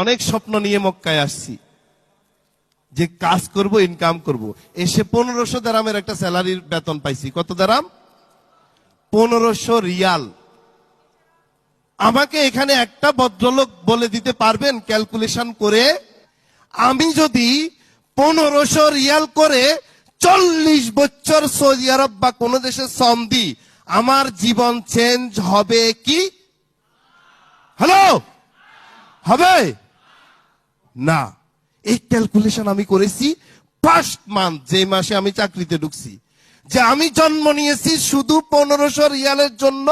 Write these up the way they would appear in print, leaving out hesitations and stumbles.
অনেক স্বপ্ন নিয়ে মক্কায় আসছি যে কাজ করব, ইনকাম করব। এসে 1500 দিরহামের একটা স্যালারির বেতন পাইছি। কত দিরহাম? 1500 রিয়াল। আমাকে এখানে একটা ভদ্রলোক বলে দিতে পারবেন ক্যালকুলেশন করে, আমি যদি 1500 রিয়াল করে 40 বছর সৌদি আরব বা কোন দেশে শ্রম দিই, আমার জীবন চেঞ্জ হবে কি? হ্যালো, হবে না। এই ক্যালকুলেশন আমি করেছি ফার্স্ট মান্থ, যে মাসে আমি চাকরিতে ঢুকছি, যে আমি জন্ম নিয়েছি শুধু 1500 রিয়ালের জন্য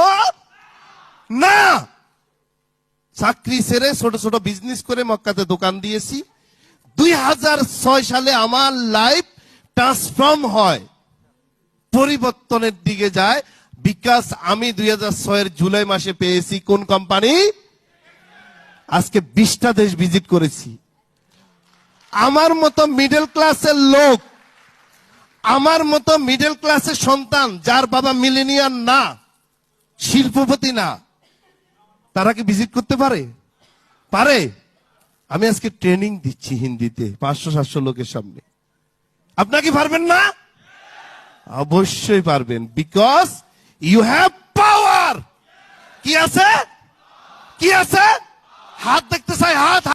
না। চাকরি ছেড়ে ছোট ছোট বিজনেস করে মক্কাতে দোকান দিয়েছি। 2006 সালে আমার লাইফ ট্রান্সফর্ম হয়, পরিবর্তনের দিকে যায়। বিকাশ আমি 2006 জুলাই মাসে পেয়েছি কোন কোম্পানি? আজকে 20টা দেশ ভিজিট করেছি। আমার মতো মিডল ক্লাসের লোক, আমার মতো মিডল ক্লাসের সন্তান, যার বাবা মিলেনিয়ার না, শিল্পপতি না, তারা কি ভিজিট করতে পারে? পারে? আমি আজকে ট্রেনিং দিচ্ছি হিন্দিতে 500-700 লোকের সামনে। আপনারা কি পারবেন না? অবশ্যই পারবেন, বিকজ ইউ হ্যাভ পাওয়ার। কি আছে? কি আছে? হাত দেখতে চাই, হাত।